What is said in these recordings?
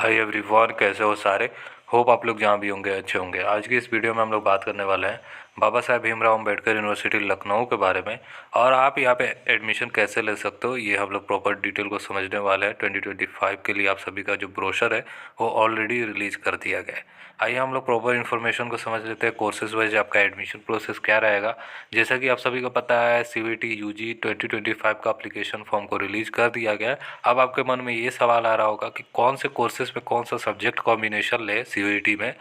Hi everyone, कैसे हो सारे। होप आप लोग जहाँ भी होंगे अच्छे होंगे। आज की इस वीडियो में हम लोग बात करने वाले हैं बाबा साहेब भीमराव अम्बेडकर यूनिवर्सिटी लखनऊ के बारे में। और आप यहाँ पे एडमिशन कैसे ले सकते हो ये हम लोग प्रॉपर डिटेल को समझने वाले हैं। 2025 के लिए आप सभी का जो ब्रोशर है वो ऑलरेडी रिलीज कर दिया गया है। आइए हम लोग प्रॉपर इन्फॉर्मेशन को समझ लेते हैं। कोर्सेज वाइज आपका एडमिशन प्रोसेस क्या रहेगा। जैसा कि आप सभी को पता है, CVT UG 2025 का एप्लीकेशन फॉर्म को रिलीज कर दिया गया है। अब आपके मन में ये सवाल आ रहा होगा कि कौन से कोर्सेज पे कौन सा सब्जेक्ट कॉम्बिनेशन ले CVT में,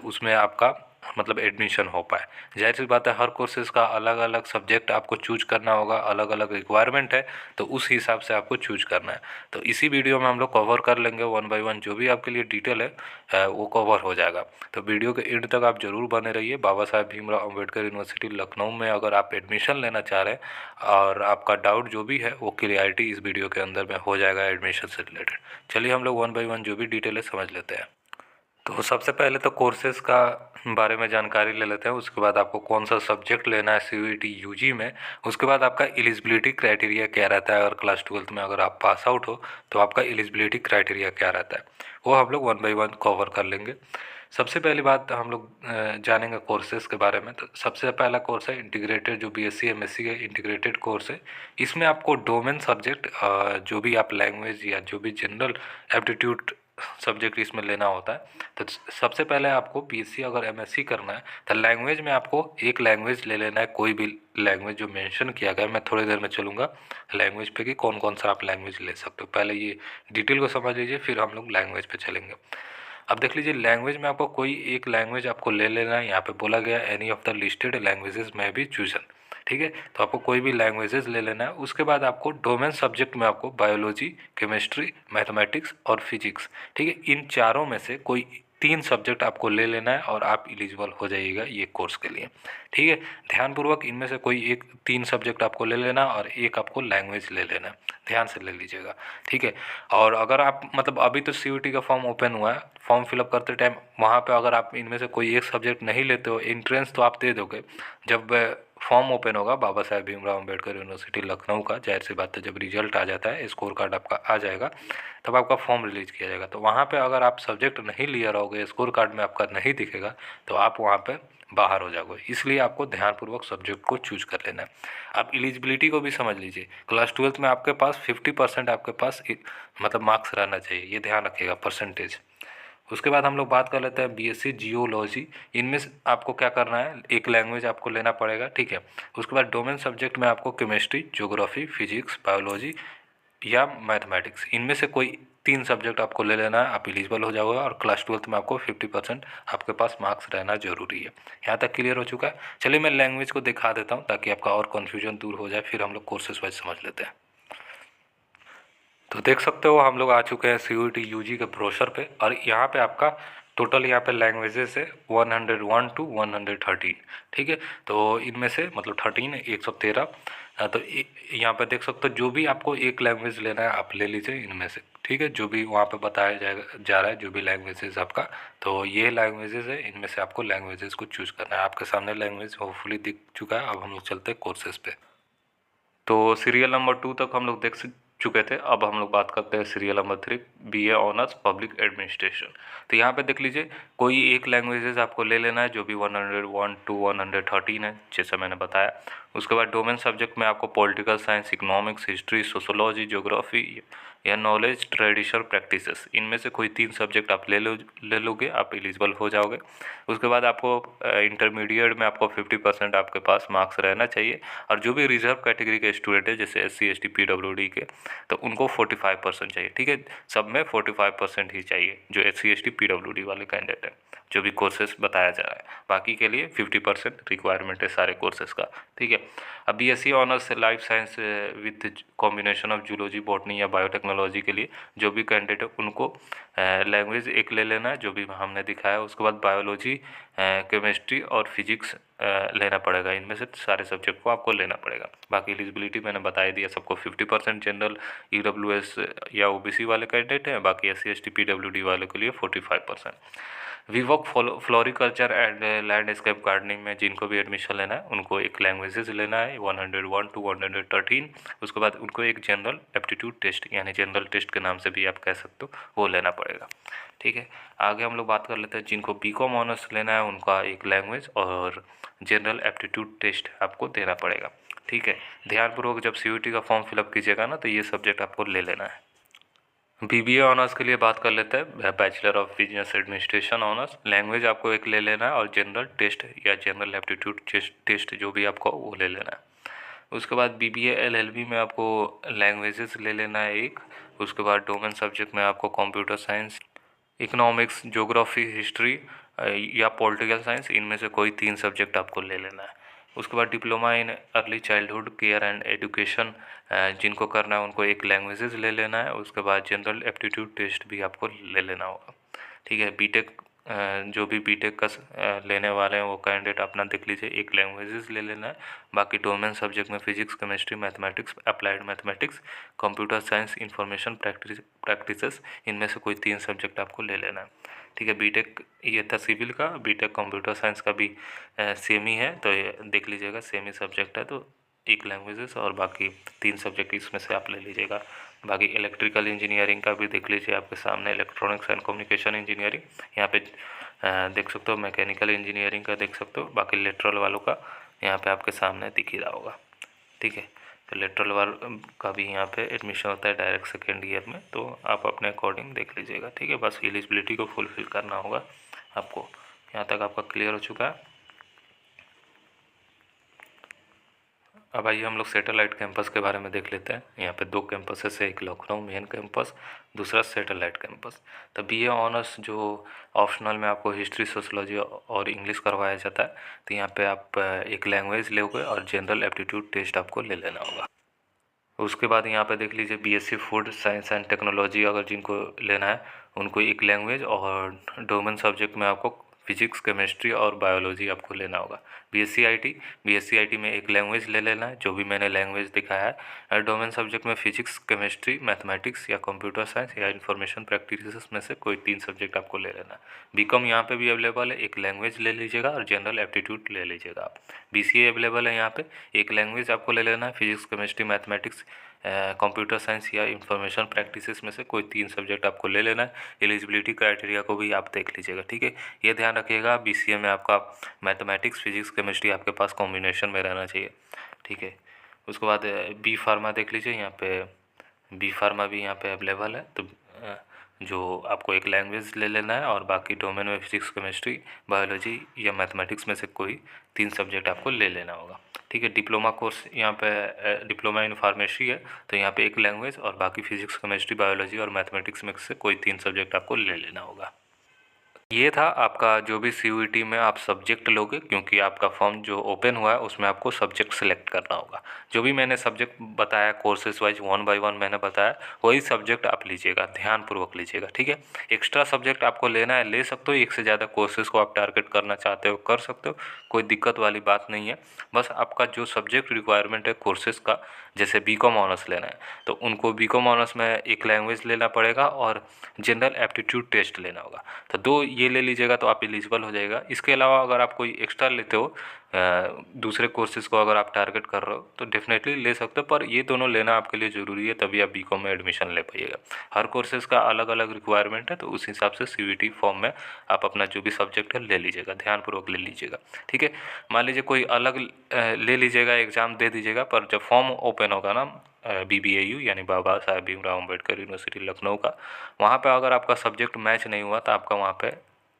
उसमें आपका मतलब एडमिशन हो पाए। जाहिर सी बात है, हर कोर्सेज का अलग अलग सब्जेक्ट आपको चूज करना होगा, अलग अलग रिक्वायरमेंट है, तो उस हिसाब से आपको चूज करना है। तो इसी वीडियो में हम लोग कवर कर लेंगे वन बाय वन, जो भी आपके लिए डिटेल है वो कवर हो जाएगा। तो वीडियो के एंड तक आप जरूर बने रहिए। बाबा साहेब भीमराव अम्बेडकर यूनिवर्सिटी लखनऊ में अगर आप एडमिशन लेना चाह रहे हैं और आपका डाउट जो भी है वो क्लियरिटी इस वीडियो के अंदर में हो जाएगा एडमिशन से रिलेटेड। चलिए हम लोग वन बाय वन जो भी डिटेल है समझ लेते हैं। तो सबसे पहले तो कोर्सेज का बारे में जानकारी ले लेते हैं। उसके बाद आपको कौन सा सब्जेक्ट लेना है CVT UG में। उसके बाद आपका एलिजिबिलिटी क्राइटेरिया क्या रहता है, अगर क्लास 12th में अगर आप पास आउट हो तो आपका एलिजिबिलिटी क्राइटेरिया क्या रहता है, वो हम लोग वन बाय वन कवर कर लेंगे। सबसे पहली बात हम लोग जानेंगे कोर्सेज के बारे में। तो सबसे पहला कोर्स है इंटीग्रेटेड, जो BSc MSc का इंटीग्रेटेड कोर्स है। इसमें आपको डोमेन सब्जेक्ट जो भी आप लैंग्वेज या जो भी जनरल एप्टीट्यूड सब्जेक्ट इसमें लेना होता है। तो सबसे पहले आपको BSc अगर MSc करना है तो लैंग्वेज में आपको एक लैंग्वेज ले लेना है, कोई भी लैंग्वेज जो मेंशन किया गया है। मैं थोड़ी देर में चलूँगा लैंग्वेज पे कि कौन कौन सा आप लैंग्वेज ले सकते हो। पहले ये डिटेल को समझ लीजिए, फिर हम लोग लैंग्वेज पे चलेंगे। अब देख लीजिए, लैंग्वेज में आपको कोई एक लैंग्वेज आपको ले लेना है। यहाँ पे बोला गया any of the listed languages में भी चूजन, ठीक है। तो आपको कोई भी लैंग्वेजेस ले लेना है। उसके बाद आपको डोमेन सब्जेक्ट में आपको बायोलॉजी, केमिस्ट्री, मैथमेटिक्स और फिजिक्स, ठीक है, इन चारों में से कोई 3 सब्जेक्ट आपको ले लेना है और आप एलिजिबल हो जाइएगा ये कोर्स के लिए, ठीक है। ध्यानपूर्वक इनमें से कोई एक 3 सब्जेक्ट आपको ले लेना और एक आपको लैंग्वेज ले लेना है। ध्यान से ले लीजिएगा, ठीक है। और अगर आप मतलब अभी तो CVT का फॉर्म ओपन हुआ है, फॉर्म फिलअप करते टाइम वहाँ पे अगर आप इनमें से कोई एक सब्जेक्ट नहीं लेते हो, एंट्रेंस तो आप दे दोगे। जब फॉर्म ओपन होगा बाबा साहेब भीमराव अम्बेडकर यूनिवर्सिटी लखनऊ का, जाहिर सी बात है जब रिजल्ट आ जाता है, स्कोर कार्ड आपका आ जाएगा, तब आपका फॉर्म रिलीज किया जाएगा। तो वहाँ पे अगर आप सब्जेक्ट नहीं लिए रहोगे, स्कोर कार्ड में आपका नहीं दिखेगा, तो आप वहाँ पे बाहर हो जाओगे। इसलिए आपको ध्यानपूर्वक सब्जेक्ट को चूज कर लेना है। आप एलिजिबिलिटी को भी समझ लीजिए। क्लास 12th में आपके पास 50% आपके पास मतलब मार्क्स रहना चाहिए, ये ध्यान रखिएगा, परसेंटेज। उसके बाद हम लोग बात कर लेते हैं BSc जियोलॉजी। इनमें से आपको क्या करना है, एक लैंग्वेज आपको लेना पड़ेगा, ठीक है। उसके बाद डोमेन सब्जेक्ट में आपको केमिस्ट्री, ज्योग्राफी, फिजिक्स, बायोलॉजी या मैथमेटिक्स, इनमें से कोई 3 सब्जेक्ट आपको ले लेना है, आप एलिजिबल हो जाओगे। और क्लास 12th में आपको 50% आपके पास मार्क्स रहना जरूरी है। यहाँ तक क्लियर हो चुका है। चलिए मैं लैंग्वेज को दिखा देता हूँ ताकि आपका और कन्फ्यूजन दूर हो जाए, फिर हम लोग कोर्सेज वाइज समझ लेते हैं। तो देख सकते हो हम लोग आ चुके हैं CVT UG के ब्रोशर पे। और यहाँ पे आपका टोटल यहाँ पे लैंग्वेजेस है 101 to 113, ठीक है। तो इनमें से मतलब 13 113। तो यहाँ पे देख सकते हो जो भी आपको एक लैंग्वेज लेना है आप ले लीजिए इनमें से, ठीक है। जो भी वहाँ पे बताया जा रहा है जो भी लैंग्वेजेस आपका, तो ये लैंग्वेजेस है, इनमें से आपको लैंग्वेजेस को चूज़ करना है। आपके सामने लैंग्वेज होपफुली दिख चुका है। अब हम लोग चलते हैं कोर्सेज पे। तो सीरियल नंबर 2 तक हम लोग देख चुके थे। अब हम लोग बात करते हैं serial number 3, BA honours public administration. तो यहाँ पे देख लीजिए, कोई एक लैंग्वेजेस आपको ले लेना है जो भी 101 to 113 है, जैसा मैंने बताया। उसके बाद डोमेन सब्जेक्ट में आपको political science, economics, history, sociology, geography या नॉलेज, ट्रेडिशनल प्रैक्टिसेस, इनमें से कोई 3 सब्जेक्ट आप ले लोगे, आप एलिजिबल हो जाओगे। उसके बाद आपको इंटरमीडिएट में आपको 50% आपके पास मार्क्स रहना चाहिए। और जो भी रिजर्व कैटेगरी के स्टूडेंट है, जैसे SC ST PWD के, तो उनको 45% चाहिए, ठीक है। सब में 45% ही चाहिए जो SC ST PWD वाले कैंडिडेट हैं, जो भी कोर्सेज बताया जा रहा है। बाकी के लिए 50% रिक्वायरमेंट है सारे कोर्सेज का, ठीक है। अब BSc ऑनर्स से life science with combination of zoology, botany या बायोटेक्नोलॉजी के लिए जो भी कैंडिडेट है उनको लैंग्वेज एक ले लेना है जो भी हमने दिखाया। उसके बाद बायोलॉजी केमिस्ट्री और फिजिक्स लेना पड़ेगा। इनमें से सारे सब्जेक्ट को आपको लेना पड़ेगा। बाकी एलिजिबिलिटी मैंने बता ही दिया सबको। 50% जनरल EWS या OBC वाले कैंडिडेट हैं, बाकी SC ST PWD वाले के लिए 45%। वीवॉक फ्लोरिकल्चर एंड लैंडस्केप गार्डनिंग में जिनको भी एडमिशन लेना है उनको एक लैंग्वेजेस लेना है 101 to 113। उसके बाद उनको एक जनरल एप्टीट्यूड टेस्ट यानी जनरल टेस्ट के नाम से भी आप कह सकते हो वो लेना पड़ेगा। ठीक है, आगे हम लोग बात कर लेते हैं। जिनको BCom ऑनर्स लेना है उनका एक लैंग्वेज और जनरल एप्टीट्यूड टेस्ट आपको देना पड़ेगा। ठीक है, ध्यानपूर्वक जब CUET का फॉर्म फिलअप कीजिएगा ना तो ये सब्जेक्ट आपको ले लेना है। BBA ऑनर्स के लिए बात कर लेते हैं। Bachelor of business administration honours language आपको एक ले लेना है और जनरल टेस्ट या जनरल एप्टीट्यूड टेस्ट जो भी आपको वो ले लेना है। उसके बाद BBA LLB में आपको लैंग्वेजेस ले लेना है एक। उसके बाद डोमेन सब्जेक्ट में आपको computer science, economics, geography, history या पॉलिटिकल साइंस, इनमें से कोई 3 सब्जेक्ट आपको ले लेना है। उसके बाद diploma in early childhood care and education जिनको करना है उनको एक लैंग्वेजेस ले लेना है। उसके बाद जनरल एप्टीट्यूड टेस्ट भी आपको ले लेना होगा। ठीक है, बीटेक जो भी बीटेक का लेने वाले हैं वो कैंडिडेट अपना देख लीजिए, एक लैंग्वेजेस ले लेना है। बाकी डोमेन सब्जेक्ट में physics, chemistry, mathematics, applied mathematics, computer science, information practices, इनमें से कोई 3 सब्जेक्ट आपको ले लेना है। ठीक है, बीटेक ये था सिविल का, बीटेक कंप्यूटर साइंस का भी सेम ही है, तो ये देख लीजिएगा सेम ही सब्जेक्ट है, तो एक लैंग्वेजेस और बाकी 3 सब्जेक्ट इसमें से आप ले लीजिएगा। बाकी इलेक्ट्रिकल इंजीनियरिंग का भी देख लीजिए आपके सामने, इलेक्ट्रॉनिक्स एंड कम्युनिकेशन इंजीनियरिंग, यहाँ पे देख सकते हो, मैकेनिकल इंजीनियरिंग का देख सकते हो। बाकी लेटरल वालों का यहाँ पे आपके सामने दिख ही रहा होगा। ठीक है, तो लेटरल वाल का भी यहाँ पे एडमिशन होता है डायरेक्ट सेकेंड ईयर में, तो आप अपने अकॉर्डिंग देख लीजिएगा। ठीक है, बस एलिजिबिलिटी को फुलफिल करना होगा आपको। यहाँ तक आपका क्लियर हो चुका है। अब आइए हम लोग सैटेलाइट कैंपस के बारे में देख लेते हैं। यहाँ पे 2 कैंपसेस है, एक लखनऊ मेन कैंपस, दूसरा सैटेलाइट कैंपस। तो BA ऑनर्स जो ऑप्शनल में आपको हिस्ट्री, सोशोलॉजी और इंग्लिश करवाया जाता है, तो यहाँ पे आप एक लैंग्वेज लोगे और जनरल एप्टीट्यूड टेस्ट आपको ले लेना होगा। उसके बाद यहाँ पे देख लीजिए BSc food science and technology अगर जिनको लेना है उनको एक लैंग्वेज और डोमेन सब्जेक्ट में आपको फिजिक्स, केमिस्ट्री और बायोलॉजी आपको लेना होगा। BSc IT में एक लैंग्वेज ले लेना है, जो भी मैंने लैंग्वेज दिखाया है। डोमेन सब्जेक्ट में फिजिक्स, केमिस्ट्री, मैथमेटिक्स या कंप्यूटर साइंस या इन्फॉर्मेशन प्रैक्टिसेस में से कोई 3 सब्जेक्ट आपको ले लेना है। BCom यहाँ पे भी अवेलेबल है, एक लैंग्वेज ले लीजिएगा और जनरल एप्टीट्यूड ले लीजिएगा आप। BCA अवेलेबल है, यहाँ पे एक लैंग्वेज आपको ले लेना है, physics, chemistry, mathematics, computer science या इंफॉर्मेशन प्रैक्टिसेस में से कोई 3 सब्जेक्ट आपको ले लेना है। एलिजिबिलिटी क्राइटेरिया को भी आप देख लीजिएगा। ठीक है, ये ध्यान रखिएगा BCA में आपका मैथमेटिक्स, फिजिक्स, केमिस्ट्री आपके पास कॉम्बिनेशन में रहना चाहिए। ठीक है, उसके बाद B फार्मा देख लीजिए, यहाँ पे B फार्मा भी यहाँ पे अवेलेबल है। तो जो आपको एक लैंग्वेज ले लेना है और बाकी डोमेन में फिजिक्स, केमिस्ट्री, बायोलॉजी या मैथमेटिक्स में से कोई 3 सब्जेक्ट आपको ले लेना होगा। ठीक है, डिप्लोमा कोर्स यहाँ पे डिप्लोमा इन फार्मेसी है, तो यहाँ पे एक लैंग्वेज और बाकी फिजिक्स, केमिस्ट्री, बायोलॉजी और मैथमेटिक्स में से कोई 3 सब्जेक्ट आपको ले लेना होगा। ये था आपका जो भी CUET में आप सब्जेक्ट लोगे, क्योंकि आपका फॉर्म जो ओपन हुआ है उसमें आपको सब्जेक्ट सेलेक्ट करना होगा। जो भी मैंने सब्जेक्ट बताया कोर्सेज वाइज 1 by 1 मैंने बताया, वही सब्जेक्ट आप लीजिएगा, ध्यानपूर्वक लीजिएगा। ठीक है, एक्स्ट्रा सब्जेक्ट आपको लेना है ले सकते हो, एक से ज़्यादा कोर्सेज को आप टारगेट करना चाहते हो कर सकते हो, कोई दिक्कत वाली बात नहीं है। बस आपका जो सब्जेक्ट रिक्वायरमेंट है कोर्सेज का, जैसे BCom ऑनर्स लेना है तो उनको BCom ऑनर्स में एक लैंग्वेज लेना पड़ेगा और जनरल एप्टीट्यूड टेस्ट लेना होगा। तो 2 ये ले लीजिएगा तो आप एलिजिबल हो जाएगा। इसके अलावा अगर आप कोई एक्स्ट्रा लेते हो दूसरे कोर्सेज़ को अगर आप टारगेट कर रहे हो तो डेफिनेटली ले सकते हो, पर ये दोनों लेना आपके लिए ज़रूरी है, तभी आप BCom में एडमिशन ले पाइएगा। हर कोर्सेज़ का अलग अलग रिक्वायरमेंट है, तो उस हिसाब से CUET फॉर्म में आप अपना जो भी सब्जेक्ट है ले लीजिएगा, ध्यानपूर्वक ले लीजिएगा। ठीक है, मान लीजिए कोई अलग ले लीजिएगा, एग्ज़ाम दे दीजिएगा, पर जब फॉर्म ओपन होगा ना BBAU यानी बाबा साहेब भीमराव अम्बेडकर यूनिवर्सिटी लखनऊ का, वहाँ पे अगर आपका सब्जेक्ट मैच नहीं हुआ तो आपका वहाँ पे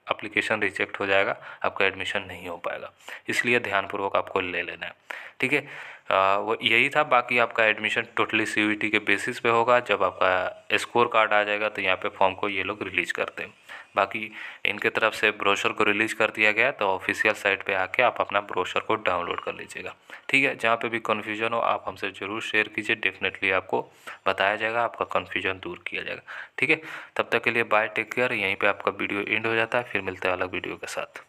एप्लीकेशन रिजेक्ट हो जाएगा, आपका एडमिशन नहीं हो पाएगा। इसलिए ध्यानपूर्वक आपको ले लेना है। ठीक है, वो यही था। बाकी आपका एडमिशन टोटली CUET के बेसिस पे होगा। जब आपका स्कोर कार्ड आ जाएगा तो यहाँ पे फॉर्म को ये लोग रिलीज़ करते हैं। बाकी इनके तरफ से ब्रोशर को रिलीज़ कर दिया गया, तो ऑफिशियल साइट पे आके आप अपना ब्रोशर को डाउनलोड कर लीजिएगा। ठीक है, जहाँ पे भी कन्फ्यूजन हो आप हमसे ज़रूर शेयर कीजिए, डेफिनेटली आपको बताया जाएगा, आपका कन्फ्यूजन दूर किया जाएगा। ठीक है, तब तक के लिए बाय, टेक केयर। यहीं पे आपका वीडियो एंड हो जाता है, फिर मिलते हैं अलग वीडियो के साथ।